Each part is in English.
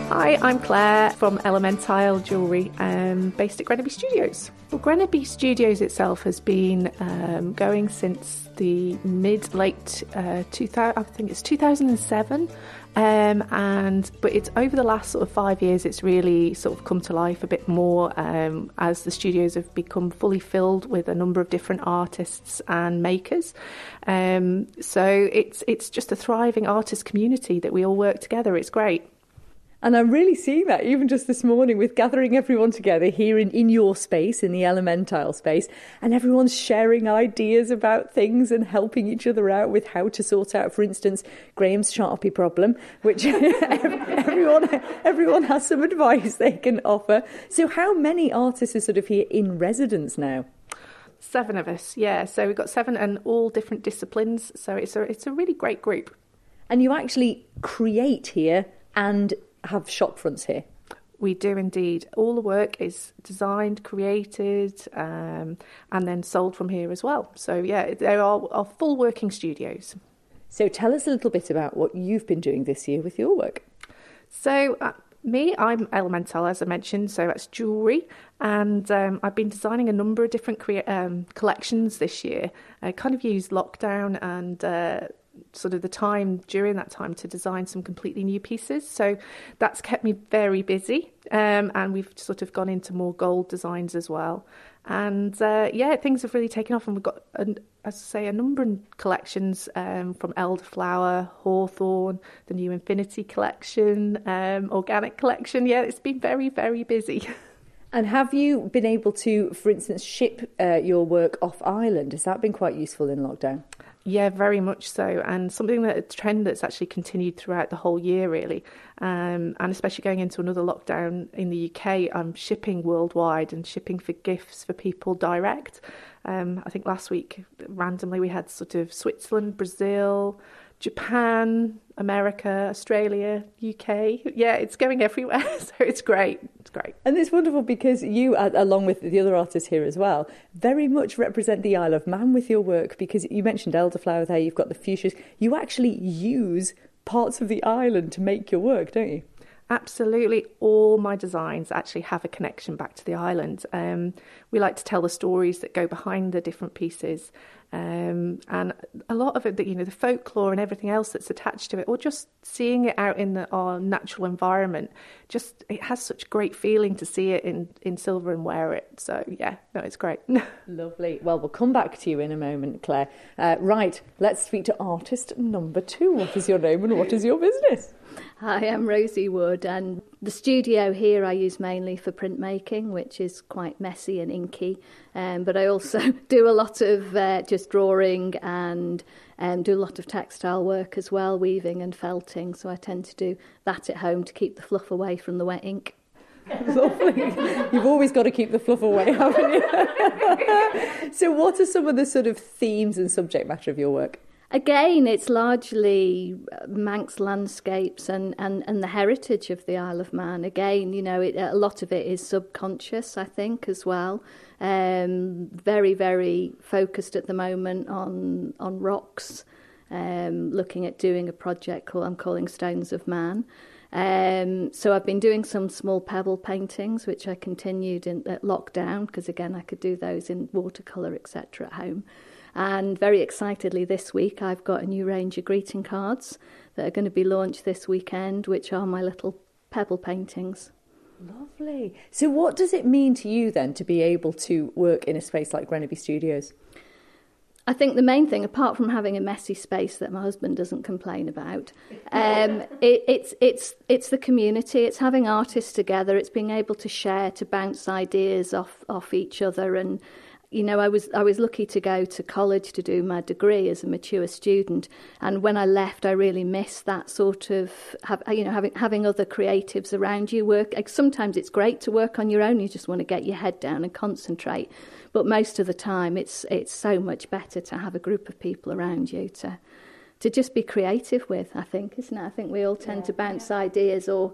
Hi, I'm Claire from Elementile Jewellery, based at Grenaby Studios. Well, Grenaby Studios itself has been going since the mid-late 2000, I think it's 2007. But it's over the last sort of 5 years, it's really sort of come to life a bit more as the studios have become fully filled with a number of different artists and makers. So it's just a thriving artist community that we all work together. It's great. And I'm really seeing that even just this morning with gathering everyone together here in your space, in the Elementile space, and everyone's sharing ideas about things and helping each other out with how to sort out, for instance, Graham's Sharpie problem, which everyone has some advice they can offer. So how many artists are sort of here in residence now? 7 of us, yeah. So we've got 7 and all different disciplines. So it's a really great group. And you actually create here and have shop fronts here? We do indeed. All the work is designed, created, and then sold from here as well. So yeah, there are full working studios. So tell us a little bit about what you've been doing this year with your work. So I'm Elemental, as I mentioned, so that's jewellery, and I've been designing a number of different collections this year. I kind of used lockdown and sort of the time during that time to design some completely new pieces, so that's kept me very busy, and we've sort of gone into more gold designs as well, and things have really taken off, and we've got as I say, a number of collections from elderflower, hawthorn, the new infinity collection, organic collection. Yeah, it's been very, very busy. And have you been able to, for instance, ship your work off island? Has that been quite useful in lockdown? Yeah, very much so, and a trend that's actually continued throughout the whole year, really, and especially going into another lockdown in the UK. I'm shipping worldwide and shipping for gifts for people direct. I think last week, randomly, we had sort of Switzerland, Brazil, Japan, America, Australia, UK. Yeah, it's going everywhere, so it's great. It's great. And it's wonderful because you, along with the other artists here as well, very much represent the Isle of Man with your work, because you mentioned elderflower there, you've got the fuchsias. You actually use parts of the island to make your work, don't you? Absolutely. All my designs actually have a connection back to the island. We like to tell the stories that go behind the different pieces. And a lot of it, the folklore and everything else that's attached to it, or just seeing it out in our natural environment, it has such great feeling to see it in silver and wear it. So yeah, no, it's great. Lovely. Well, we'll come back to you in a moment, Claire. Right, let's speak to artist number 2. What is your name and what is your business? Hi, I'm Rosie Wood, and the studio here I use mainly for printmaking, which is quite messy and inky, but I also do a lot of just drawing and do a lot of textile work as well, weaving and felting, so I tend to do that at home to keep the fluff away from the wet ink. Lovely. You've always got to keep the fluff away, haven't you? So what are some of the sort of themes and subject matter of your work? Again, it's largely Manx landscapes and the heritage of the Isle of Man. Again, a lot of it is subconscious, I think, as well. Very, very focused at the moment on rocks, looking at doing a project I'm calling Stones of Man. So I've been doing some small pebble paintings, which I continued at lockdown, because, again, I could do those in watercolour, etc. at home. And very excitedly this week, I've got a new range of greeting cards that are going to be launched this weekend, which are my little pebble paintings. Lovely. So what does it mean to you then to be able to work in a space like Grenaby Studios? I think the main thing, apart from having a messy space that my husband doesn't complain about, it's the community. It's having artists together. It's being able to share, to bounce ideas off each other. And I was lucky to go to college to do my degree as a mature student, and when I left, I really missed that sort of having other creatives around you. Sometimes it's great to work on your own. You just want to get your head down and concentrate, but most of the time, it's so much better to have a group of people around you to just be creative with. I think, isn't it? I think we all tend to bounce ideas, or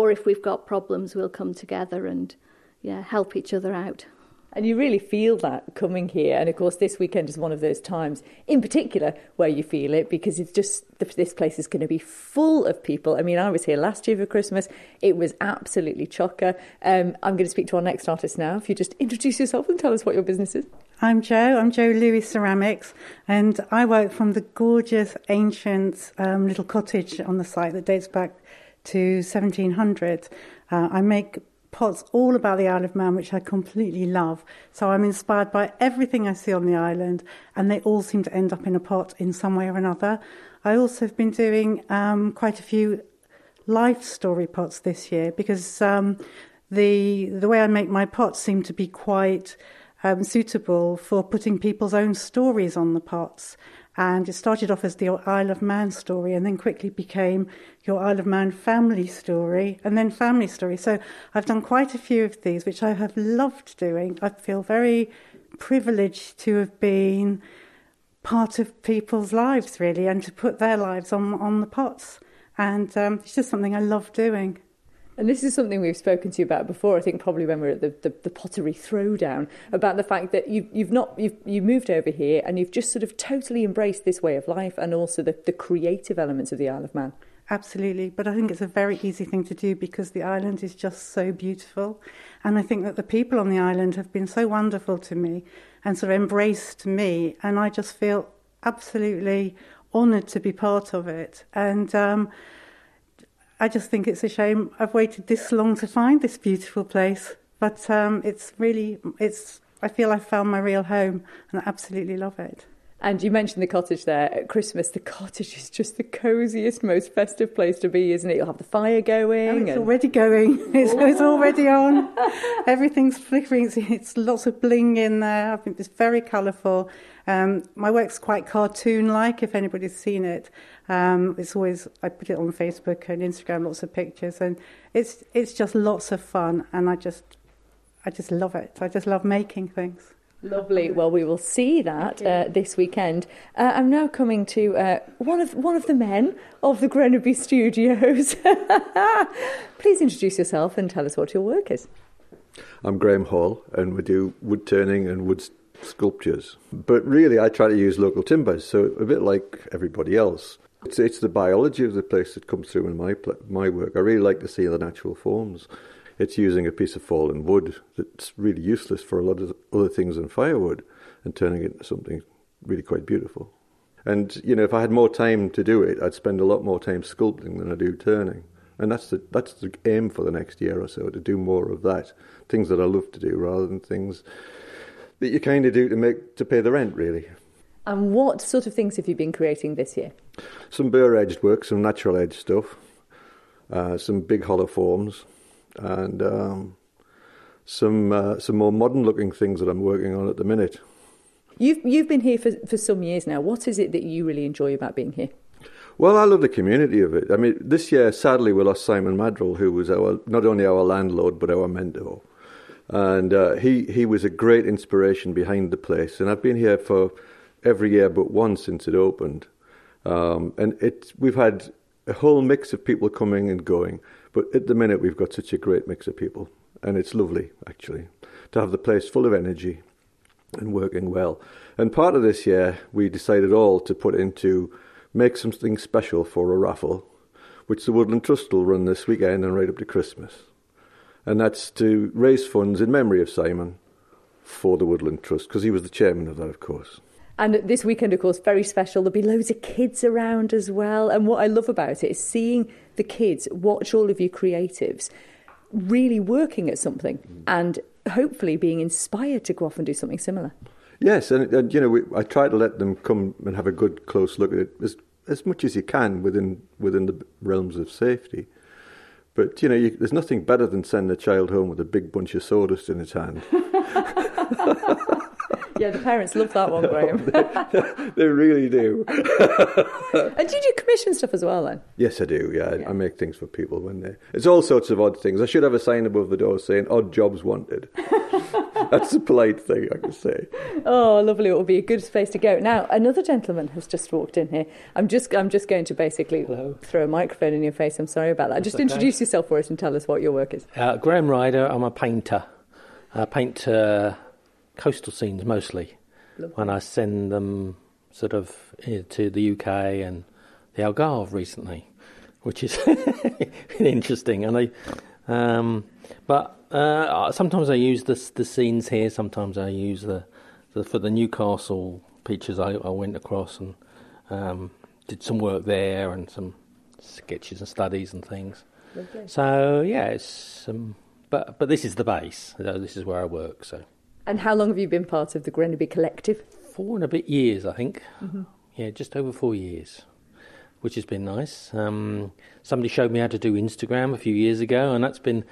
if we've got problems, we'll come together and help each other out. And you really feel that coming here. And of course, this weekend is one of those times in particular where you feel it, because it's just, this place is going to be full of people. I mean, I was here last year for Christmas. It was absolutely chocker. I'm going to speak to our next artist now. If you just introduce yourself and tell us what your business is. I'm Jo Lewis Ceramics, and I work from the gorgeous ancient little cottage on the site that dates back to 1700. I make pots all about the Isle of Man, which I completely love. So I'm inspired by everything I see on the island, and they all seem to end up in a pot in some way or another. I also have been doing quite a few life story pots this year, because the way I make my pots seem to be quite suitable for putting people's own stories on the pots. And it started off as the Isle of Man story, and then quickly became your Isle of Man family story, and then family story. So I've done quite a few of these, which I have loved doing. I feel very privileged to have been part of people's lives, really, and to put their lives on the pots. And it's just something I love doing. And this is something we've spoken to you about before, I think probably when we were at the pottery throwdown, about the fact that you moved over here and you've just sort of totally embraced this way of life, and also the creative elements of the Isle of Man. Absolutely, but I think it's a very easy thing to do because the island is just so beautiful. And I think that the people on the island have been so wonderful to me and sort of embraced me, and I just feel absolutely honoured to be part of it. And I just think it's a shame I've waited this long to find this beautiful place. But I feel I've found my real home, and I absolutely love it. And you mentioned the cottage there at Christmas. The cottage is just the cosiest, most festive place to be, isn't it? You'll have the fire going. Oh, it's already going. It's already on. Everything's flickering. It's lots of bling in there. I think it's very colourful. My work's quite cartoon-like, if anybody's seen it. It's always, I put it on Facebook and Instagram, lots of pictures, and it's just lots of fun, and I just love it. I just love making things. Lovely. Well, we will see that this weekend. I'm now coming to one of the men of the Grenaby Studios. Please introduce yourself and tell us what your work is. I'm Graham Hall, and we do wood turning and wood sculptures. But really, I try to use local timbers, so a bit like everybody else. It's the biology of the place that comes through in my work. I really like to see the natural forms. It's using a piece of fallen wood that's really useless for a lot of other things than firewood and turning it into something really quite beautiful. And, you know, if I had more time to do it, I'd spend a lot more time sculpting than I do turning. And that's the aim for the next year or so, to do more of that. Things that I love to do rather than things that you kind of do to pay the rent, really. And what sort of things have you been creating this year? Some bare-edged work, some natural edge stuff, some big hollow forms, and some more modern-looking things that I'm working on at the minute. You've been here for some years now. What is it that you really enjoy about being here? Well, I love the community of it. I mean, this year, sadly, we lost Simon Madrill, who was not only our landlord, but our mentor. And he was a great inspiration behind the place. And I've been here for every year but one since it opened. And we've had a whole mix of people coming and going. But at the minute, we've got such a great mix of people. And it's lovely, actually, to have the place full of energy and working well. And part of this year, we decided all to make something special for a raffle, which the Woodland Trust will run this weekend and right up to Christmas. And that's to raise funds in memory of Simon for the Woodland Trust, because he was the chairman of that, of course. And this weekend, of course, very special. There'll be loads of kids around as well. And what I love about it is seeing the kids watch all of you creatives really working at something and hopefully being inspired to go off and do something similar. Yes, and you know, I try to let them come and have a good close look at it as much as you can within the realms of safety. But, you know, there's nothing better than sending a child home with a big bunch of sawdust in its hand. Yeah, the parents love that one, Graham. They really do. And do you do commission stuff as well, then? Yes, I do, yeah. I make things for people when it's all sorts of odd things. I should have a sign above the door saying, odd jobs wanted. That's a polite thing, I can say. Oh, lovely. It will be a good space to go. Now, another gentleman has just walked in here. I'm just going to basically throw a microphone in your face. I'm sorry about that. Just introduce yourself for us and tell us what your work is. Graham Ryder. I'm a painter. I paint coastal scenes mostly. Lovely. When I send them sort of to the UK and the Algarve recently, which is interesting. And sometimes I use the scenes here. Sometimes I use for the Newcastle pictures. I went across and did some work there and some sketches and studies and things. Lovely. So yeah, it's but this is the base. This is where I work. So. And how long have you been part of the Grenaby Collective? 4 and a bit years, I think. Mm-hmm. Yeah, just over 4 years, which has been nice. Somebody showed me how to do Instagram a few years ago, and that's been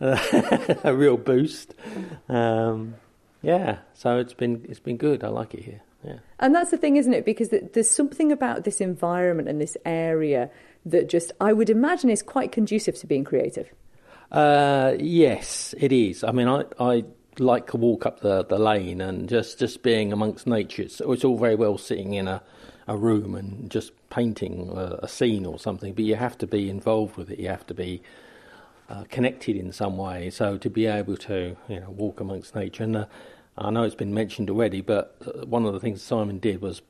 a real boost. Yeah, so it's been good. I like it here. Yeah. And that's the thing, isn't it? Because there's something about this environment and this area that just, I would imagine, is quite conducive to being creative. Yes, it is. I mean, I like to walk up the lane and just being amongst nature. It's all very well sitting in a room and just painting a scene or something, but you have to be involved with it. You have to be connected in some way. So to be able to walk amongst nature, and I know it's been mentioned already, but one of the things Simon did was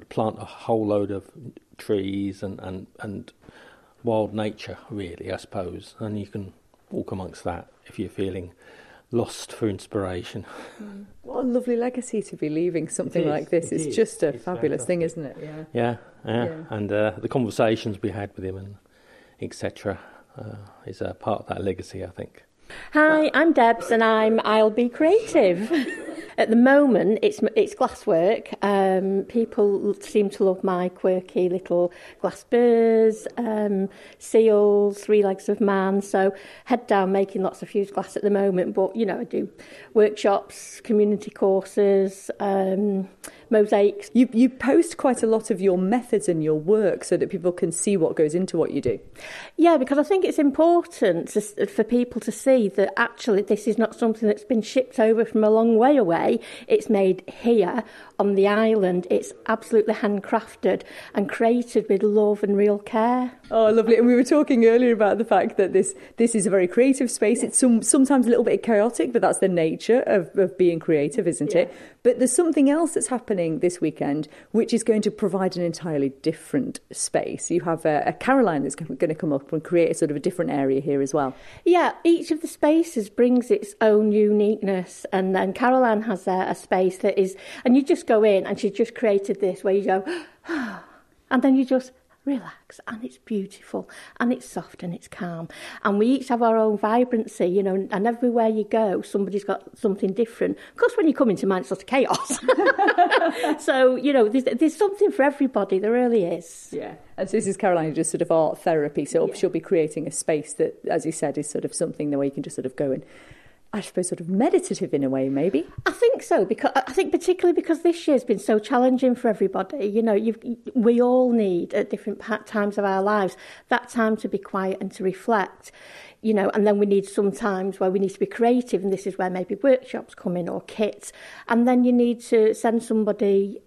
plant a whole load of trees and wild nature, really, I suppose, and you can walk amongst that if you're feeling lost for inspiration. What a lovely legacy to be leaving something like this. It's just a fabulous thing, isn't it? Yeah. And the conversations we had with him and etc. Is a part of that legacy, I think. Hi, I'm Debs and I'll be creative. At the moment, it's glasswork. People seem to love my quirky little glass birds, seals, three legs of man. So head down making lots of fused glass at the moment. But, I do workshops, community courses, mosaics. You post quite a lot of your methods and your work so that people can see what goes into what you do. Yeah, because I think it's important for people to see that actually this is not something that's been shipped over from a long way away. It's made here on the island. It's absolutely handcrafted and created with love and real care. Oh, lovely. And we were talking earlier about the fact that this is a very creative space. It's sometimes a little bit chaotic, but that's the nature of being creative, isn't it? But there's something else that's happening this weekend, which is going to provide an entirely different space. You have a Caroline that's going to come up and create a sort of a different area here as well. Yeah, each of the spaces brings its own uniqueness, and then Caroline has a space that is, and you just go in and she just created this where you go, and then you just relax, and it's beautiful, and it's soft, and it's calm. And we each have our own vibrancy, and everywhere you go, somebody's got something different. Of course, when you come into mine, it's sort of chaos. So, there's something for everybody, there really is. Yeah. And so this is Caroline, just sort of art therapy, so she'll be creating a space that, as you said, is sort of something the way you can just sort of go and, I suppose, sort of meditative in a way, maybe. I think so, because I think particularly because this year's been so challenging for everybody. We all need at different times of our lives that time to be quiet and to reflect. And then we need some times where we need to be creative, and this is where maybe workshops come in or kits. And then you need to send somebody,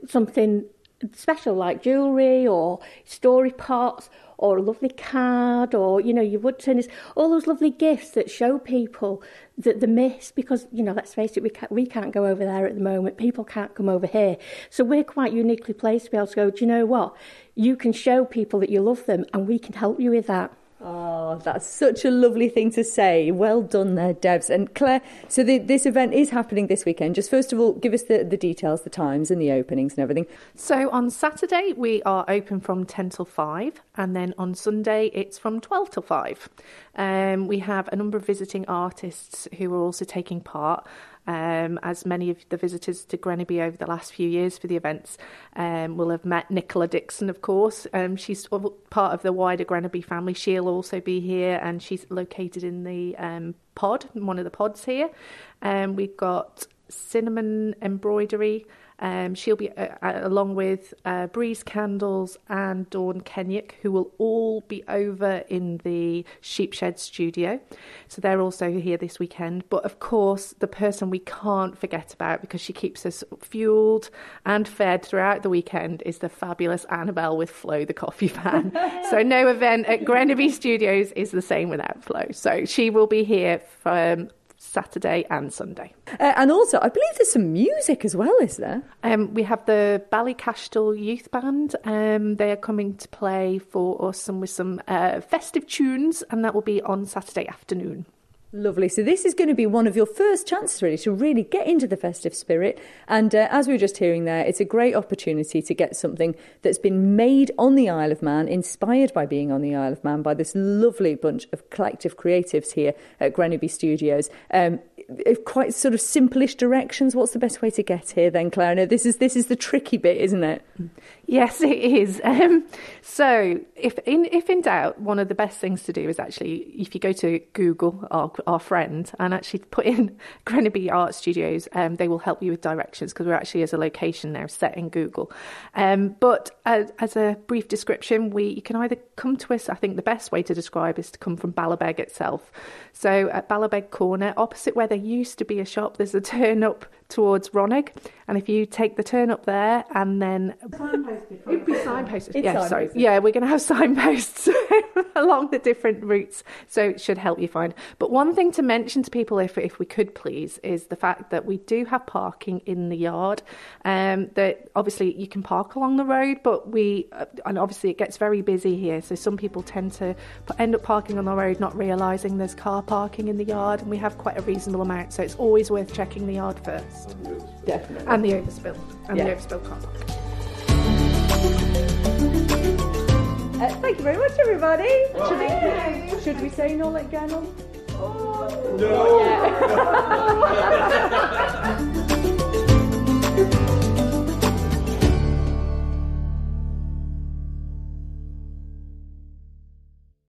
something special like jewellery or story pots or a lovely card or, your wood turners, all those lovely gifts that show people that they miss because, let's face it, we can't go over there at the moment. People can't come over here. So we're quite uniquely placed to be able to go, do you know what? You can show people that you love them and we can help you with that. Oh, that's such a lovely thing to say. Well done there, Debs. And Claire, so this event is happening this weekend. Just first of all, give us the details, the times and the openings and everything. So on Saturday, we are open from 10 till 5. And then on Sunday, it's from 12 till 5. We have a number of visiting artists who are also taking part. As many of the visitors to Grenaby over the last few years for the events will have met Nicola Dixon, of course. She's part of the wider Grenaby family. She'll also be here, and she's located in the pod, one of the pods here. We've got Cinnamon Embroidery. She'll be along with Breeze Candles and Dawn Kenyuk, who will all be over in the Sheepshed studio. So they're also here this weekend. But of course, the person we can't forget about, because she keeps us fueled and fed throughout the weekend, is the fabulous Annabelle with Flo, the coffee fan. So no event at Grenaby Studios is the same without Flo. So she will be here from Saturday and Sunday. And also, I believe there's some music as well, is there? We have the Ballycastle Youth Band. They are coming to play for us with some festive tunes, and that will be on Saturday afternoon. Lovely. So this is going to be one of your first chances really to really get into the festive spirit. And as we were just hearing there, it's a great opportunity to get something that's been made on the Isle of Man, inspired by being on the Isle of Man by this lovely bunch of collective creatives here at Grenaby Studios. Quite sort of simplish directions. What's the best way to get here then, Claire? No, this is the tricky bit, isn't it? Yes, it is. So if in doubt, one of the best things to do is actually, if you go to Google, our friend, and actually put in Grenaby Art Studios, they will help you with directions, because we're actually as a location now set in Google. But as a brief description, you can either come to us. I think the best way to describe is to come from Ballabeg itself. So at Ballabeg Corner, opposite where there used to be a shop, there's a turn up towards Ronnig, and if you take the turn up there and then it'd be signposted. Yeah, sorry. Yeah, we're going to have signposts along the different routes, so it should help you find. But one thing to mention to people, if we could please, is the fact that we do have parking in the yard. That obviously you can park along the road, but and obviously it gets very busy here, so some people tend to end up parking on the road, not realising there's car parking in the yard, and we have quite a reasonable amount, so it's always worth checking the yard first. Definitely. And the overspill. And the overspill car park. Thank you very much, everybody. Should we say no like Gannon? No!